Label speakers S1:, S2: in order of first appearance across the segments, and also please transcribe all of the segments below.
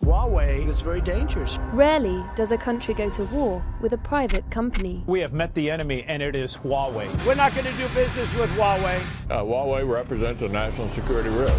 S1: Huawei is very dangerous.
S2: Rarely does a country go to war with a private company.
S3: We have met the enemy, and it is Huawei.
S1: We're not going to do business with Huawei.
S4: Huawei represents a national security risk.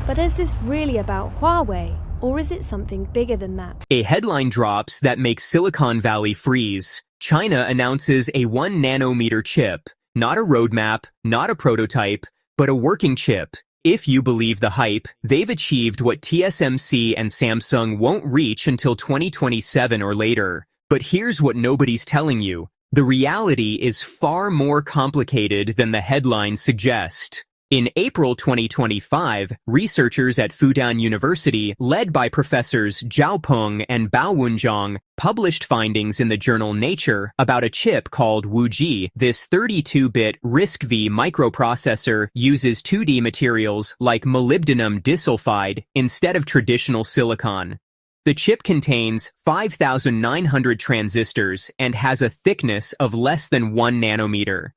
S2: But is this really about Huawei, or is it something bigger than that?
S5: A headline drops that makes Silicon Valley freeze. China announces a 1 nanometer chip. Not a roadmap, not a prototype, but a working chip. If you believe the hype, they've achieved what TSMC and Samsung won't reach until 2027 or later. But here's what nobody's telling you. The reality is far more complicated than the headlines suggest. In April 2025, researchers at Fudan University, led by professors Zhao Peng and Bao Wenzhong, published findings in the journal Nature about a chip called Wuji. This 32-bit RISC-V microprocessor uses 2D materials like molybdenum disulfide instead of traditional silicon. The chip contains 5,900 transistors and has a thickness of less than 1 nanometer.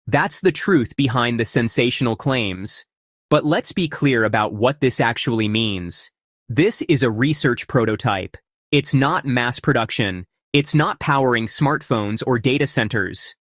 S5: That's the truth behind the sensational claims. But let's be clear about what this actually means. This is a research prototype. It's not mass production. It's not powering smartphones or data centers.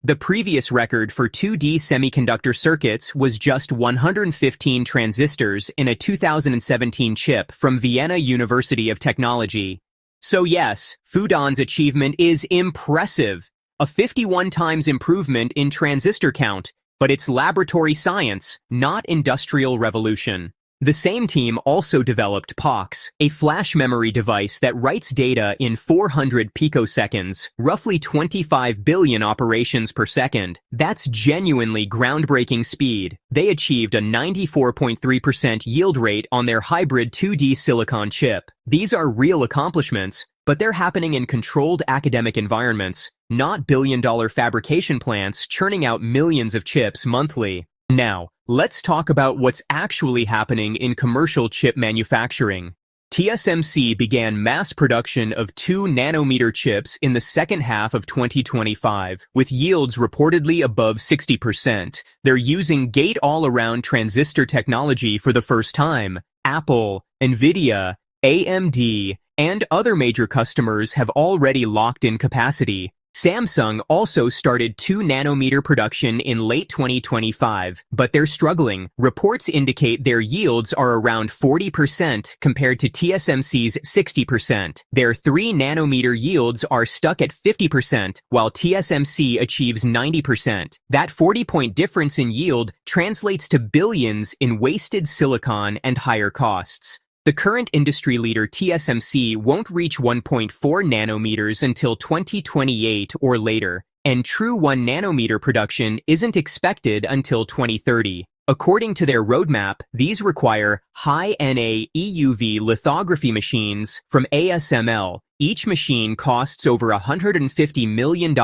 S5: The previous record for 2D semiconductor circuits was just 115 transistors in a 2017 chip from Vienna University of Technology. So yes, Fudan's achievement is impressive. A 51 times improvement in transistor count, but it's laboratory science, not industrial revolution. The same team also developed POX, a flash memory device that writes data in 400 picoseconds, roughly 25 billion operations per second. That's genuinely groundbreaking speed. They achieved a 94.3% yield rate on their hybrid 2D silicon chip. These are real accomplishments, but they're happening in controlled academic environments, not billion-dollar fabrication plants churning out millions of chips monthly. Now, let's talk about what's actually happening in commercial chip manufacturing. TSMC began mass production of 2 nanometer chips in the second half of 2025, with yields reportedly above 60%. They're using gate-all-around transistor technology for the first time. Apple, Nvidia, AMD, and other major customers have already locked in capacity. Samsung also started 2 nanometer production in late 2025, but they're struggling. Reports indicate their yields are around 40% compared to TSMC's 60%. Their 3 nanometer yields are stuck at 50%, while TSMC achieves 90%. That 40-point difference in yield translates to billions in wasted silicon and higher costs. The current industry leader TSMC won't reach 1.4 nanometers until 2028 or later, and true 1 nanometer production isn't expected until 2030. According to their roadmap, these require high-NA EUV lithography machines from ASML. Each machine costs over $150 million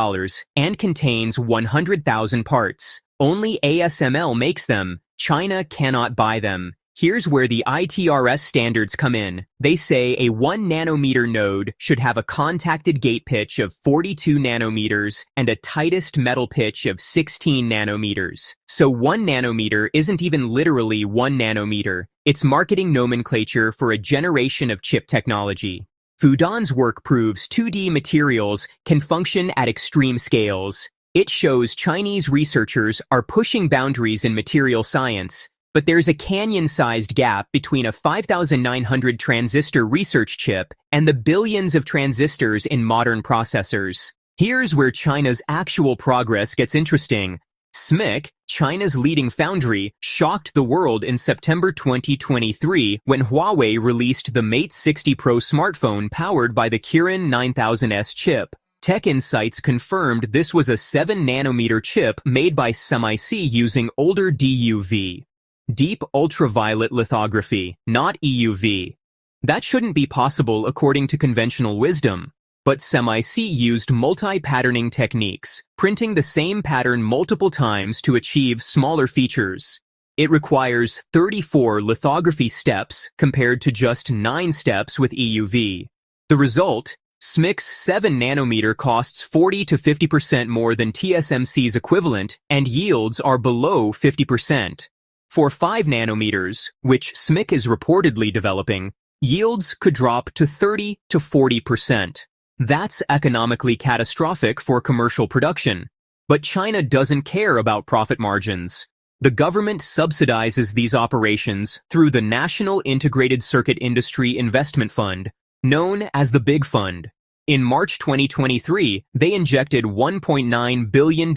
S5: and contains 100,000 parts. Only ASML makes them. China cannot buy them. Here's where the ITRS standards come in. They say a 1 nanometer node should have a contacted gate pitch of 42 nanometers and a tightest metal pitch of 16 nanometers. So 1 nanometer isn't even literally 1 nanometer. It's marketing nomenclature for a generation of chip technology. Fudan's work proves 2D materials can function at extreme scales. It shows Chinese researchers are pushing boundaries in material science. But there's a canyon-sized gap between a 5,900 transistor research chip and the billions of transistors in modern processors. Here's where China's actual progress gets interesting. SMIC, China's leading foundry, shocked the world in September 2023 when Huawei released the Mate 60 Pro smartphone powered by the Kirin 9000S chip. Tech Insights confirmed this was a 7 nanometer chip made by SMIC using older DUV. Deep ultraviolet lithography, not EUV. That shouldn't be possible according to conventional wisdom. But SMIC used multi-patterning techniques, printing the same pattern multiple times to achieve smaller features. It requires 34 lithography steps compared to just 9 steps with EUV. The result? SMIC's 7 nanometer costs 40 to 50% more than TSMC's equivalent, and yields are below 50%. For 5 nanometers, which SMIC is reportedly developing, yields could drop to 30 to 40%. That's economically catastrophic for commercial production. But China doesn't care about profit margins. The government subsidizes these operations through the National Integrated Circuit Industry Investment Fund, known as the Big Fund. In March 2023, they injected $1.9 billion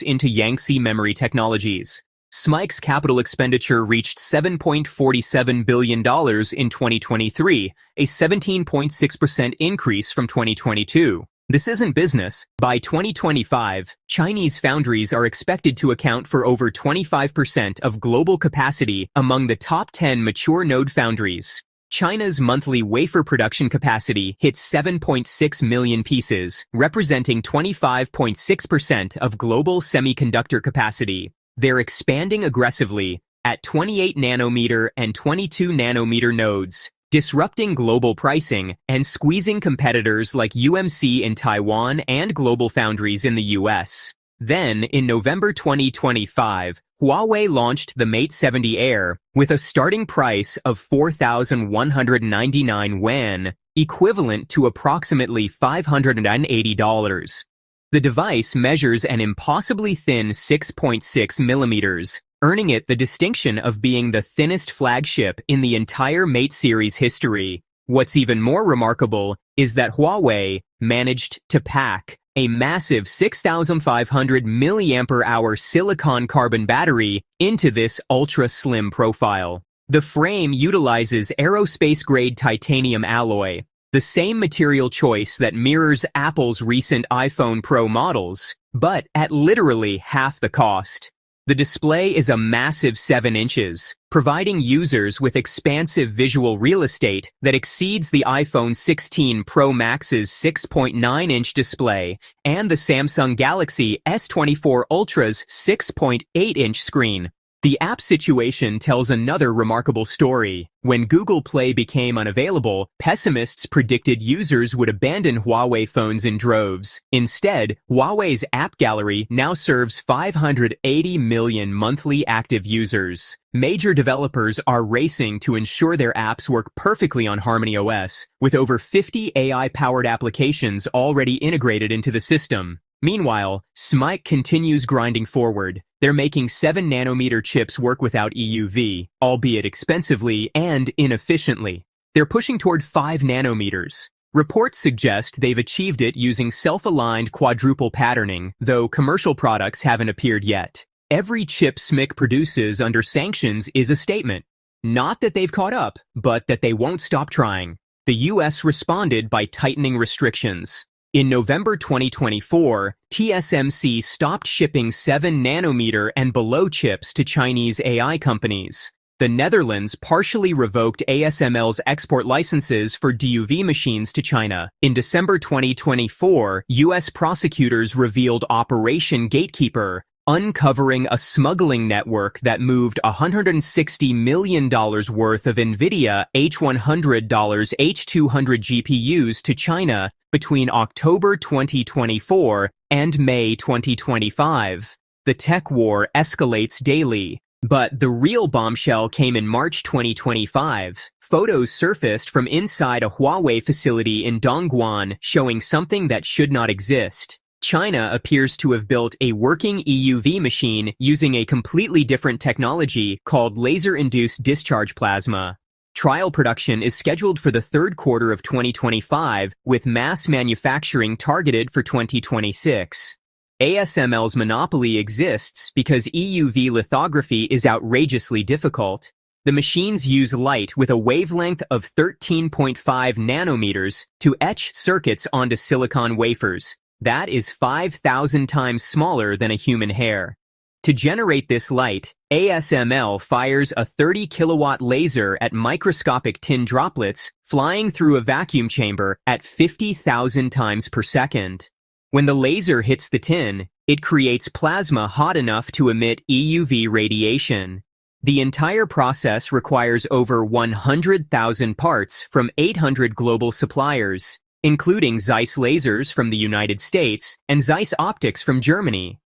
S5: into Yangtze Memory Technologies. SMIC's capital expenditure reached $7.47 billion in 2023, a 17.6% increase from 2022. This isn't business. By 2025, Chinese foundries are expected to account for over 25% of global capacity among the top 10 mature node foundries. China's monthly wafer production capacity hits 7.6 million pieces, representing 25.6% of global semiconductor capacity. They're expanding aggressively at 28 nanometer and 22 nanometer nodes, disrupting global pricing and squeezing competitors like UMC in Taiwan and GlobalFoundries in the US. Then, in November 2025, Huawei launched the Mate 70 Air with a starting price of 4,199 yuan, equivalent to approximately $580. The device measures an impossibly thin 6.6 millimeters, earning it the distinction of being the thinnest flagship in the entire Mate series history. What's even more remarkable is that Huawei managed to pack a massive 6,500 mAh silicon carbon battery into this ultra-slim profile. The frame utilizes aerospace-grade titanium alloy, the same material choice that mirrors Apple's recent iPhone Pro models, but at literally half the cost. The display is a massive 7 inches, providing users with expansive visual real estate that exceeds the iPhone 16 Pro Max's 6.9-inch display and the Samsung Galaxy S24 Ultra's 6.8-inch screen. The app situation tells another remarkable story. When Google Play became unavailable, pessimists predicted users would abandon Huawei phones in droves. Instead, Huawei's app gallery now serves 580 million monthly active users. Major developers are racing to ensure their apps work perfectly on Harmony OS, with over 50 AI-powered applications already integrated into the system. Meanwhile, SMIC continues grinding forward. They're making 7-nanometer chips work without EUV, albeit expensively and inefficiently. They're pushing toward 5 nanometers. Reports suggest they've achieved it using self-aligned quadruple patterning, though commercial products haven't appeared yet. Every chip SMIC produces under sanctions is a statement. Not that they've caught up, but that they won't stop trying. The US responded by tightening restrictions. In November 2024, TSMC stopped shipping 7-nanometer and below chips to Chinese AI companies. The Netherlands partially revoked ASML's export licenses for DUV machines to China. In December 2024, US prosecutors revealed Operation Gatekeeper, uncovering a smuggling network that moved $160 million worth of NVIDIA H100 H200 GPUs to China between October 2024 and May 2025. The tech war escalates daily. But the real bombshell came in March 2025. Photos surfaced from inside a Huawei facility in Dongguan showing something that should not exist. China appears to have built a working EUV machine using a completely different technology called laser-induced discharge plasma. Trial production is scheduled for the third quarter of 2025, with mass manufacturing targeted for 2026. ASML's monopoly exists because EUV lithography is outrageously difficult. The machines use light with a wavelength of 13.5 nanometers to etch circuits onto silicon wafers. That is 5,000 times smaller than a human hair. To generate this light, ASML fires a 30-kilowatt laser at microscopic tin droplets flying through a vacuum chamber at 50,000 times per second. When the laser hits the tin, it creates plasma hot enough to emit EUV radiation. The entire process requires over 100,000 parts from 800 global suppliers, including Zeiss lasers from the United States and Zeiss optics from Germany.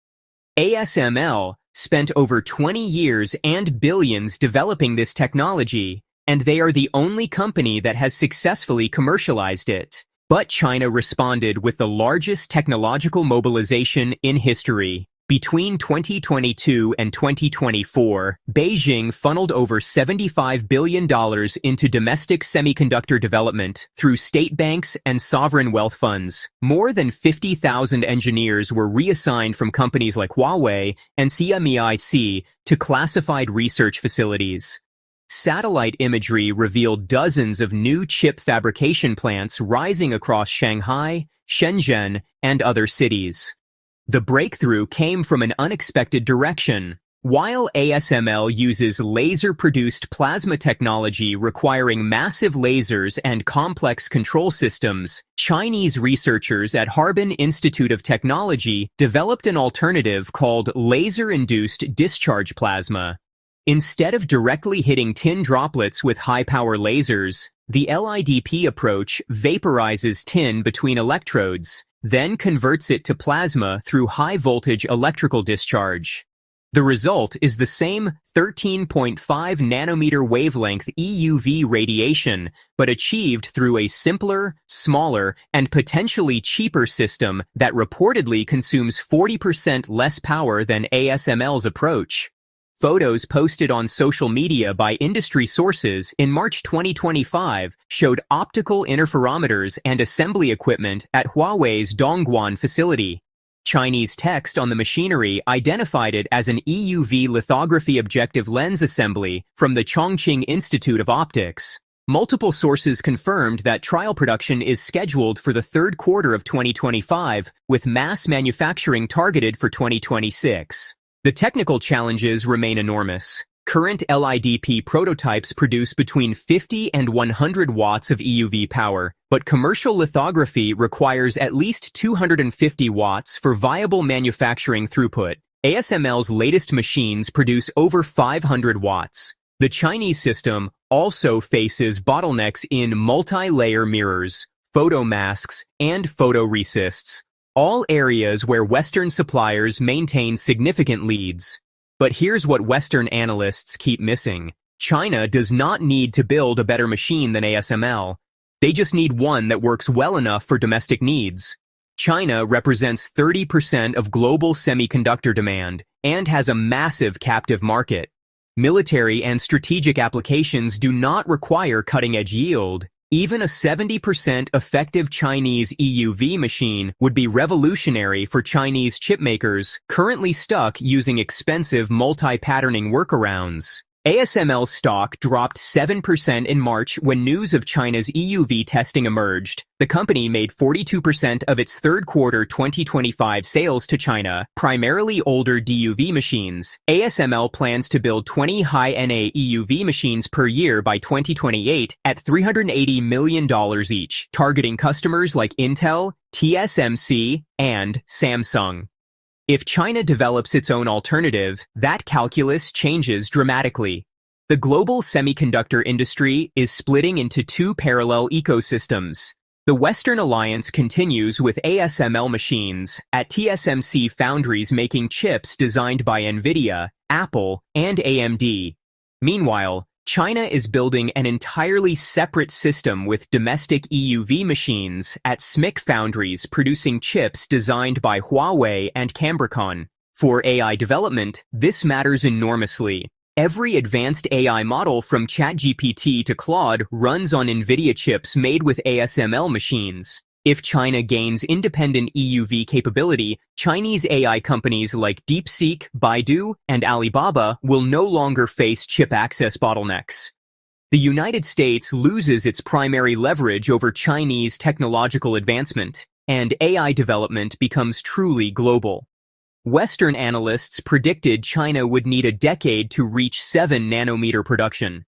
S5: ASML spent over 20 years and billions developing this technology, and they are the only company that has successfully commercialized it. But China responded with the largest technological mobilization in history. Between 2022 and 2024, Beijing funneled over $75 billion into domestic semiconductor development through state banks and sovereign wealth funds. More than 50,000 engineers were reassigned from companies like Huawei and CMEIC to classified research facilities. Satellite imagery revealed dozens of new chip fabrication plants rising across Shanghai, Shenzhen, and other cities. The breakthrough came from an unexpected direction. While ASML uses laser-produced plasma technology requiring massive lasers and complex control systems, Chinese researchers at Harbin Institute of Technology developed an alternative called laser-induced discharge plasma. Instead of directly hitting tin droplets with high-power lasers, the LIDP approach vaporizes tin between electrodes, then converts it to plasma through high-voltage electrical discharge. The result is the same 13.5 nanometer wavelength EUV radiation, but achieved through a simpler, smaller, and potentially cheaper system that reportedly consumes 40% less power than ASML's approach. Photos posted on social media by industry sources in March 2025 showed optical interferometers and assembly equipment at Huawei's Dongguan facility. Chinese text on the machinery identified it as an EUV lithography objective lens assembly from the Chongqing Institute of Optics. Multiple sources confirmed that trial production is scheduled for the third quarter of 2025, with mass manufacturing targeted for 2026. The technical challenges remain enormous. Current LIDP prototypes produce between 50 and 100 watts of EUV power, but commercial lithography requires at least 250 watts for viable manufacturing throughput. ASML's latest machines produce over 500 watts. The Chinese system also faces bottlenecks in multi-layer mirrors, photomasks, and photoresists, all areas where Western suppliers maintain significant leads. But here's what Western analysts keep missing. China does not need to build a better machine than ASML. They just need one that works well enough for domestic needs. China represents 30% of global semiconductor demand and has a massive captive market. Military and strategic applications do not require cutting-edge yield. Even a 70% effective Chinese EUV machine would be revolutionary for Chinese chipmakers currently stuck using expensive multi-patterning workarounds. ASML stock dropped 7% in March when news of China's EUV testing emerged. The company made 42% of its third quarter 2025 sales to China, primarily older DUV machines. ASML plans to build 20 high-NA EUV machines per year by 2028 at $380 million each, targeting customers like Intel, TSMC, and Samsung. If China develops its own alternative, that calculus changes dramatically. The global semiconductor industry is splitting into two parallel ecosystems. The Western alliance continues with ASML machines at TSMC foundries making chips designed by NVIDIA, Apple, and AMD. Meanwhile, China is building an entirely separate system with domestic EUV machines at SMIC foundries producing chips designed by Huawei and Cambricon. For AI development, this matters enormously. Every advanced AI model from ChatGPT to Claude runs on NVIDIA chips made with ASML machines. If China gains independent EUV capability, Chinese AI companies like DeepSeek, Baidu, and Alibaba will no longer face chip access bottlenecks. The United States loses its primary leverage over Chinese technological advancement, and AI development becomes truly global. Western analysts predicted China would need a decade to reach 7 nanometer production.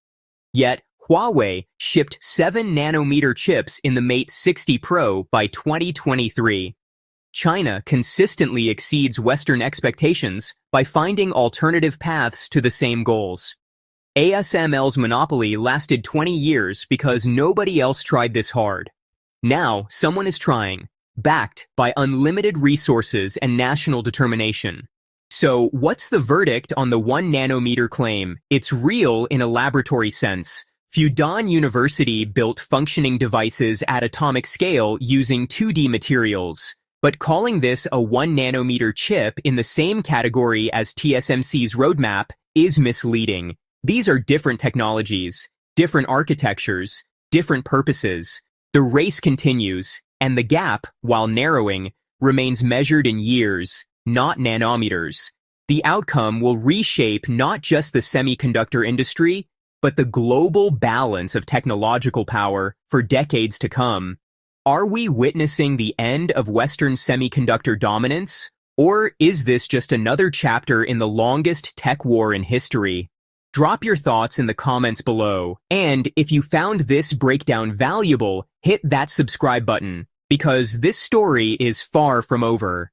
S5: Yet, Huawei shipped 7 nanometer chips in the Mate 60 Pro by 2023. China consistently exceeds Western expectations by finding alternative paths to the same goals. ASML's monopoly lasted 20 years because nobody else tried this hard. Now, someone is trying, backed by unlimited resources and national determination. So, what's the verdict on the 1 nanometer claim? It's real in a laboratory sense, Fudan University built functioning devices at atomic scale using 2D materials, but calling this a 1 nanometer chip in the same category as TSMC's roadmap is misleading. These are different technologies, different architectures, different purposes. The race continues, and the gap, while narrowing, remains measured in years, not nanometers. The outcome will reshape not just the semiconductor industry, but the global balance of technological power for decades to come. Are we witnessing the end of Western semiconductor dominance, or is this just another chapter in the longest tech war in history? Drop your thoughts in the comments below, and if you found this breakdown valuable, hit that subscribe button, because this story is far from over.